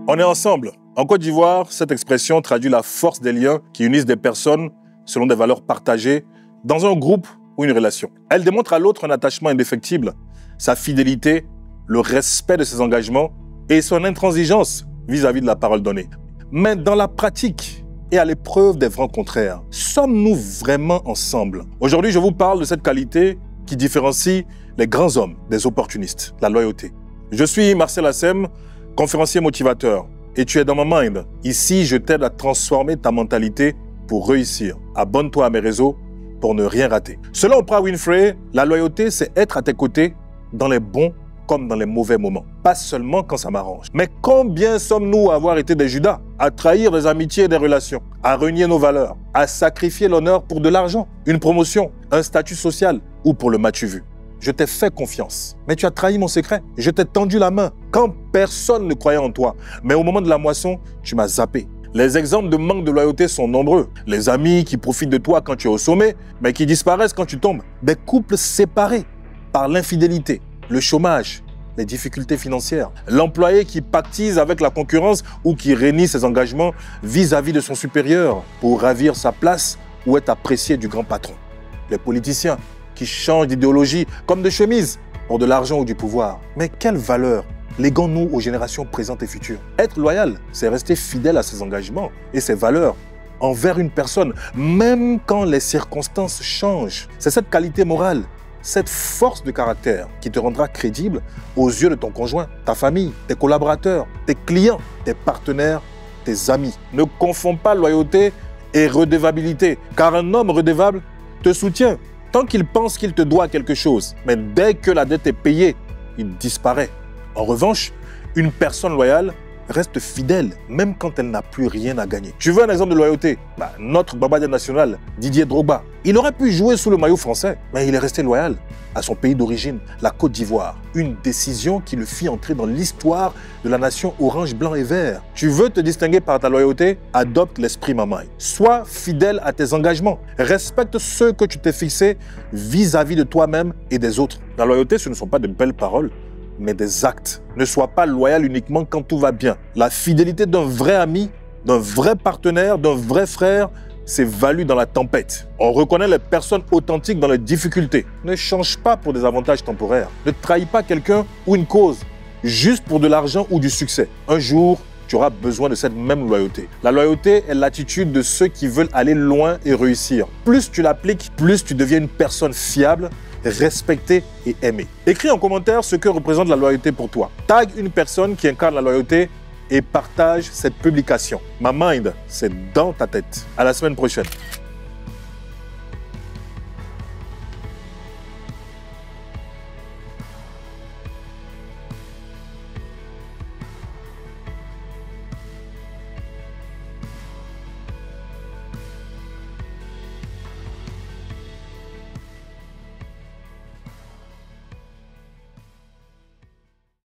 On est ensemble. En Côte d'Ivoire, cette expression traduit la force des liens qui unissent des personnes selon des valeurs partagées dans un groupe ou une relation. Elle démontre à l'autre un attachement indéfectible, sa fidélité, le respect de ses engagements et son intransigeance vis-à-vis de la parole donnée. Mais dans la pratique et à l'épreuve des vents contraires, sommes-nous vraiment ensemble? Aujourd'hui, je vous parle de cette qualité qui différencie les grands hommes des opportunistes, la loyauté. Je suis Marcel Assem, conférencier motivateur, et tu es dans ma mind. Ici, je t'aide à transformer ta mentalité pour réussir. Abonne-toi à mes réseaux pour ne rien rater. Selon Oprah Winfrey, la loyauté, c'est être à tes côtés dans les bons comme dans les mauvais moments. Pas seulement quand ça m'arrange. Mais combien sommes-nous à avoir été des Judas, à trahir des amitiés et des relations, à renier nos valeurs, à sacrifier l'honneur pour de l'argent, une promotion, un statut social ou pour le m'as-tu vu? Je t'ai fait confiance, mais tu as trahi mon secret. Je t'ai tendu la main quand personne ne croyait en toi. Mais au moment de la moisson, tu m'as zappé. Les exemples de manque de loyauté sont nombreux. Les amis qui profitent de toi quand tu es au sommet, mais qui disparaissent quand tu tombes. Des couples séparés par l'infidélité, le chômage, les difficultés financières. L'employé qui pactise avec la concurrence ou qui renie ses engagements vis-à-vis de son supérieur pour ravir sa place ou être apprécié du grand patron. Les politiciens qui changent d'idéologie comme de chemise pour de l'argent ou du pouvoir. Mais quelle valeur léguons-nous aux générations présentes et futures? Être loyal, c'est rester fidèle à ses engagements et ses valeurs envers une personne, même quand les circonstances changent. C'est cette qualité morale, cette force de caractère qui te rendra crédible aux yeux de ton conjoint, ta famille, tes collaborateurs, tes clients, tes partenaires, tes amis. Ne confonds pas loyauté et redevabilité, car un homme redevable te soutient tant qu'il pense qu'il te doit quelque chose. Mais dès que la dette est payée, il disparaît. En revanche, une personne loyale reste fidèle, même quand elle n'a plus rien à gagner. Tu veux un exemple de loyauté? Notre babade national, Didier Drogba. Il aurait pu jouer sous le maillot français, mais il est resté loyal à son pays d'origine, la Côte d'Ivoire. Une décision qui le fit entrer dans l'histoire de la nation orange, blanc et vert. Tu veux te distinguer par ta loyauté? Adopte l'esprit Mamaï. Sois fidèle à tes engagements. Respecte ceux que tu t'es fixés vis-à-vis de toi-même et des autres. La loyauté, ce ne sont pas de belles paroles, mais des actes. Ne sois pas loyal uniquement quand tout va bien. La fidélité d'un vrai ami, d'un vrai partenaire, d'un vrai frère, s'évalue dans la tempête. On reconnaît les personnes authentiques dans les difficultés. Ne change pas pour des avantages temporaires. Ne trahis pas quelqu'un ou une cause juste pour de l'argent ou du succès. Un jour, tu auras besoin de cette même loyauté. La loyauté est l'attitude de ceux qui veulent aller loin et réussir. Plus tu l'appliques, plus tu deviens une personne fiable, respectée et aimée. Écris en commentaire ce que représente la loyauté pour toi. Tag une personne qui incarne la loyauté et partage cette publication. Ma mind, c'est dans ta tête. À la semaine prochaine.